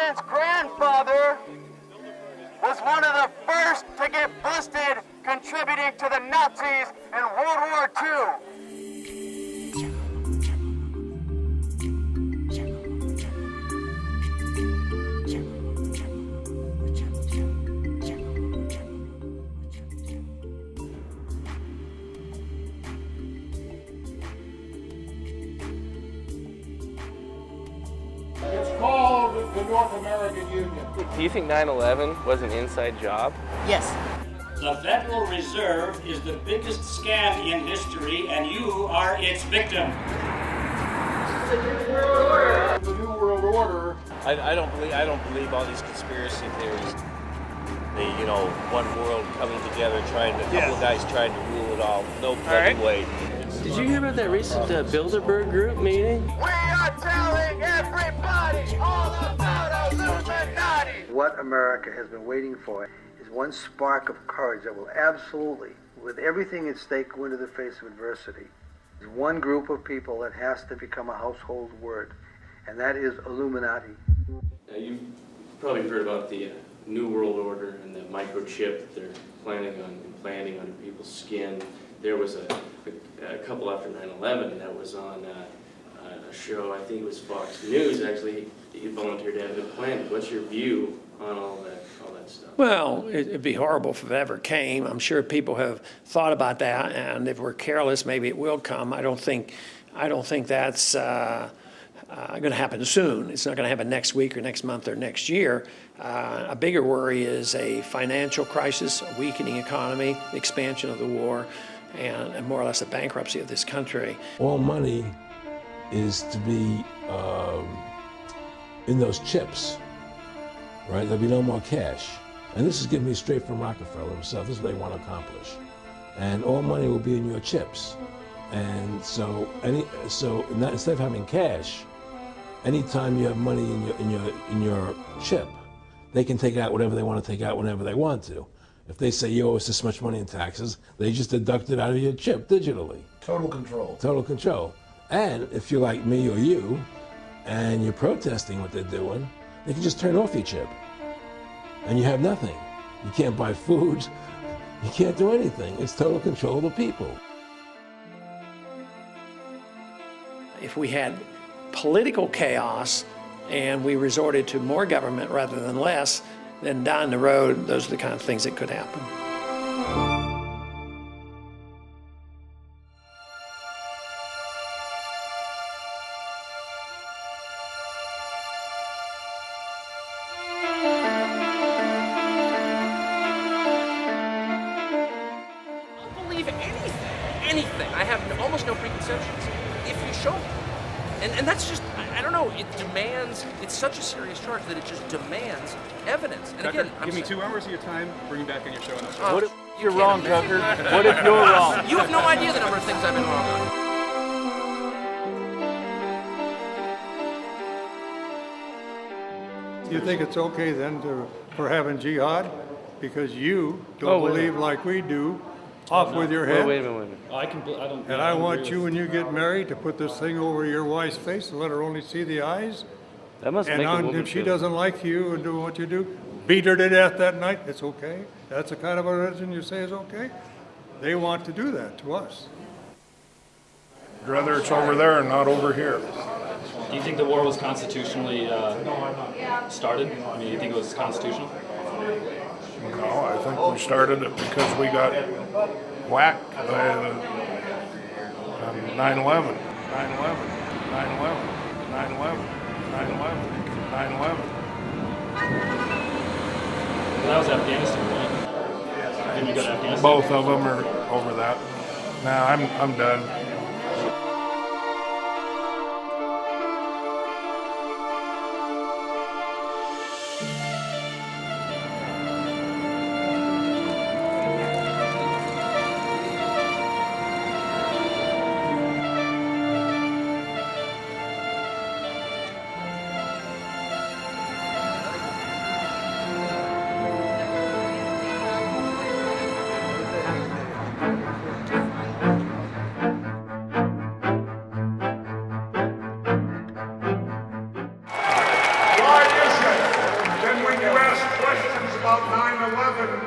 president's grandfather was one of the first to get busted contributing to the Nazis in World War II. It's called the North American Union. Do you think 9/11 was an inside job? Yes. The Federal Reserve is the biggest scam in history, and you are its victim. The New World Order. I don't believe all these conspiracy theories. One world coming together, couple of guys trying to rule it all. No bloody way. Did you hear about that recent Bilderberg group meeting? We are telling everybody all about Illuminati. What America has been waiting for is one spark of courage that will absolutely, with everything at stake, go into the face of adversity. There's one group of people that has to become a household word, and that is Illuminati. Now, you've probably heard about the New World Order and the microchip that they're planning on implanting under people's skin. There was a couple after 9/11 that was on a show, I think it was Fox News, actually. He volunteered to have it implanted. What's your view on all that stuff? Well, it'd be horrible if it ever came. I'm sure people have thought about that, and if we're careless, maybe it will come. I don't think that's going to happen soon. It's not going to happen next week or next month or next year. A bigger worry is a financial crisis, a weakening economy, the expansion of the war, and more or less a bankruptcy of this country. All money is to be in those chips, right? There'll be no more cash. And this is giving me straight from Rockefeller himself. This is what they want to accomplish. And all money will be in your chips. And so instead of having cash, anytime you have money in your chip, they can take out whatever they want to take out whenever they want to. If they say you owe us this much money in taxes, they just deduct it out of your chip digitally. Total control. Total control. And if you're like me or you, and you're protesting what they're doing, they can just turn off your chip. And you have nothing. You can't buy food. You can't do anything. It's total control of the people. If we had political chaos and we resorted to more government rather than less, then down the road, those are the kind of things that could happen. I'll believe anything. I have almost no preconceptions if you show me. And that's just, I don't know, it's such a serious charge that it just demands evidence. And Tucker, again, give me 2 hours of your time, bring you back on your show. And What if you're wrong, Tucker? What if you're wrong? You have no idea the number of things I've been wrong on. You think it's okay then for having jihad? Because you don't believe like we do. Off with your head. Wait a minute. And I want you, when you get married, to put this thing over your wife's face and let her only see the eyes. That must make a woman if she feel. doesn't like you and do what you do, beat her to death that night. It's okay. That's the kind of a religion you say is okay. They want to do that to us. I'd rather it's over there and not over here. Do you think the war was constitutionally started? I mean, do you think it was constitutional? No, I think we started it because we got whacked by the 9/11, 9/11, 9/11, 9/11, 9/11, 9/11. That was Afghanistan, right? Didn't you go to Afghanistan? Both of them are over that. Nah, I'm done.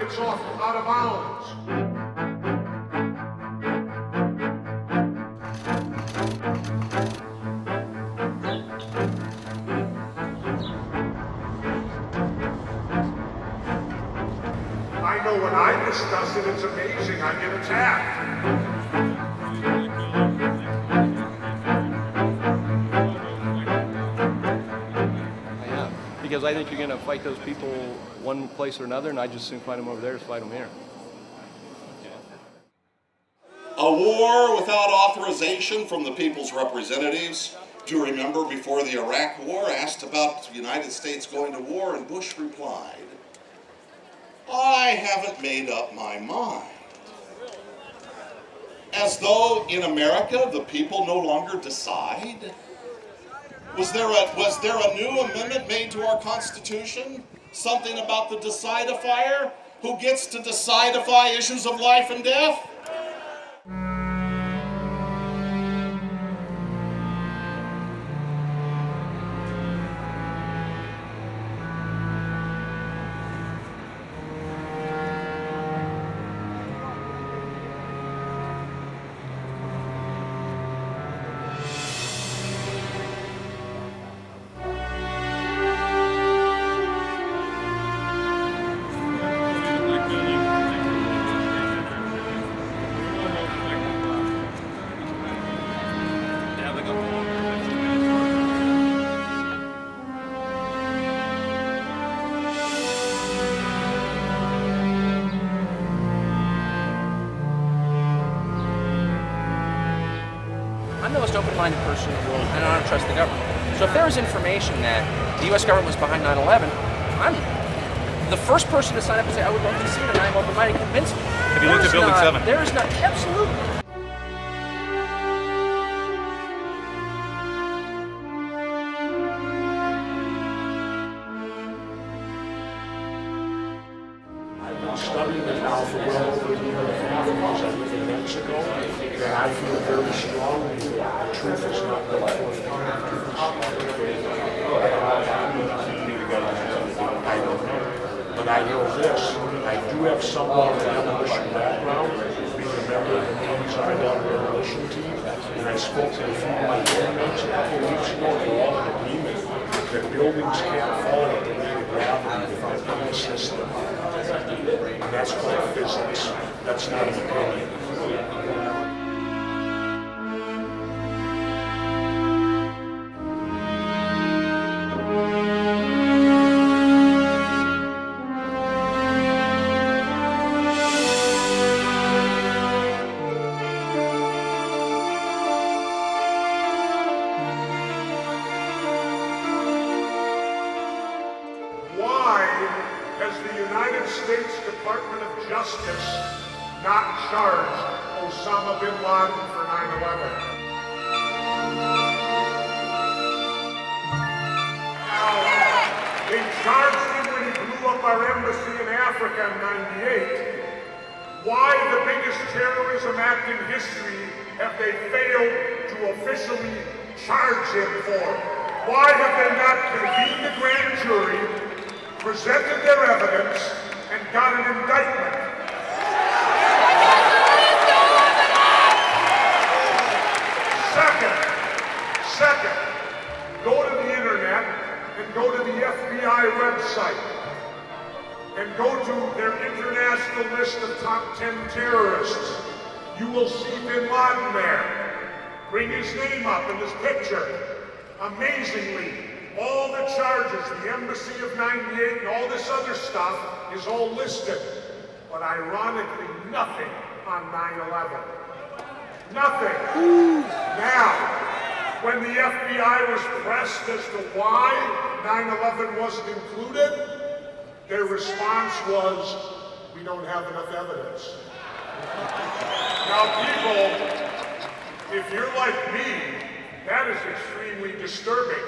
it's off out of bounds. I know when I discuss it, it's amazing. I get attacked. Because I think you're going to fight those people one place or another, and I just soon find them over there as fight them here. A war without authorization from the people's representatives. Do you remember before the Iraq War, asked about the United States going to war, and Bush replied, I haven't made up my mind. As though in America the people no longer decide. Was there a new amendment made to our Constitution? Something about the decidifier? Who gets to decidify issues of life and death? I'm the most open-minded person in the world, and I don't trust the government. So if there was information that the U.S. government was behind 9/11, I'm the first person to sign up and say, I would love to see it, and I'm open-minded. Convince me. Have you looked at Building 7? There is not, absolutely. I've been studying it now for well over a year and a half because I live in Mexico, and I feel very strongly that the truth is not the forthcoming to us. I don't know, but I know this. I do have somewhat of a demolition background, being a member of the Homicide Demolition team, and I spoke to a few of my teammates a couple of weeks ago, and they're all in agreement that buildings can't fall at the rate of gravity without any system. And that's called physics. That's not an opinion. Why has the United States Department of Justice not charged Osama bin Laden for 9/11? Now, they charged him when he blew up our embassy in Africa in '98. Why the biggest terrorism act in history have they failed to officially charge him for? Why have they not convened a grand jury, presented their evidence, and got an indictment? Second, go to the internet and go to the FBI website and go to their international list of top 10 terrorists. You will see bin Laden there. Bring his name up in his picture. Amazingly, all the charges, the embassy of '98 and all this other stuff is all listed. But ironically, nothing on 9/11. Nothing. Now, when the FBI was pressed as to why 9/11 wasn't included, their response was, we don't have enough evidence. Now, people, if you're like me, that is extremely disturbing.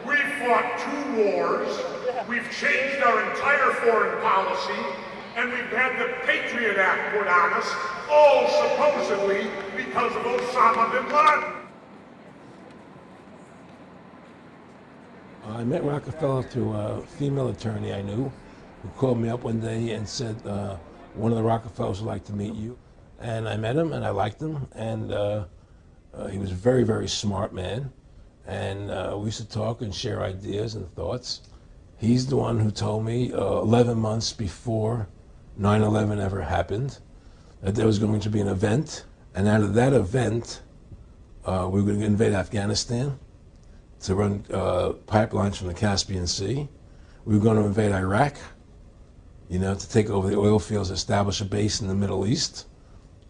We fought 2 wars, we've changed our entire foreign policy, and we've had the Patriot Act put on us, all supposedly because of Osama bin Laden. I met Rockefeller through a female attorney I knew, who called me up one day and said, one of the Rockefellers would like to meet you. And I met him, and I liked him, and he was a very, very smart man. And we used to talk and share ideas and thoughts. He's the one who told me 11 months before 9/11 ever happened that there was going to be an event, and out of that event, we were going to invade Afghanistan to run pipelines from the Caspian Sea. We were going to invade Iraq, you know, to take over the oil fields, establish a base in the Middle East,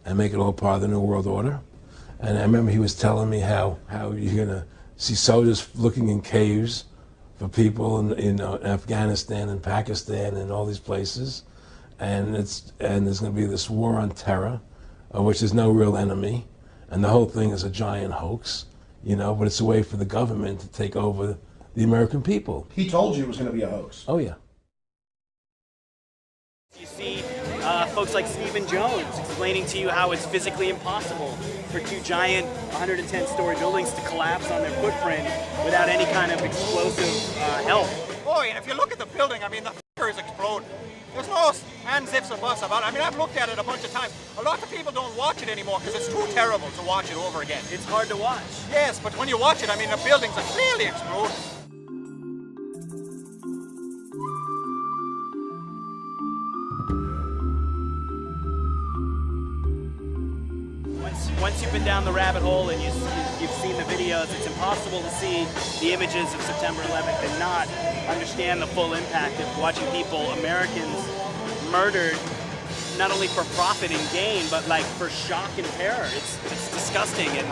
and make it all part of the New World Order. And I remember he was telling me how you're going to see soldiers looking in caves for people in Afghanistan and Pakistan and all these places. And there's going to be this war on terror, which is no real enemy. And the whole thing is a giant hoax, you know, but it's a way for the government to take over the American people. He told you it was going to be a hoax. Oh, yeah. You see folks like Stephen Jones explaining to you how it's physically impossible for two giant 110-story buildings to collapse on their footprint without any kind of explosive help. Boy, and if you look at the building, I mean, the f***er is exploding. There's no ands, ifs, or buts about it. I mean, I've looked at it a bunch of times. A lot of people don't watch it anymore because it's too terrible to watch it over again. It's hard to watch. Yes, but when you watch it, I mean, the buildings are clearly exploding. Once you've been down the rabbit hole and you've seen the videos, it's impossible to see the images of September 11th and not understand the full impact of watching people, Americans, murdered not only for profit and gain, but like for shock and terror. It's disgusting. And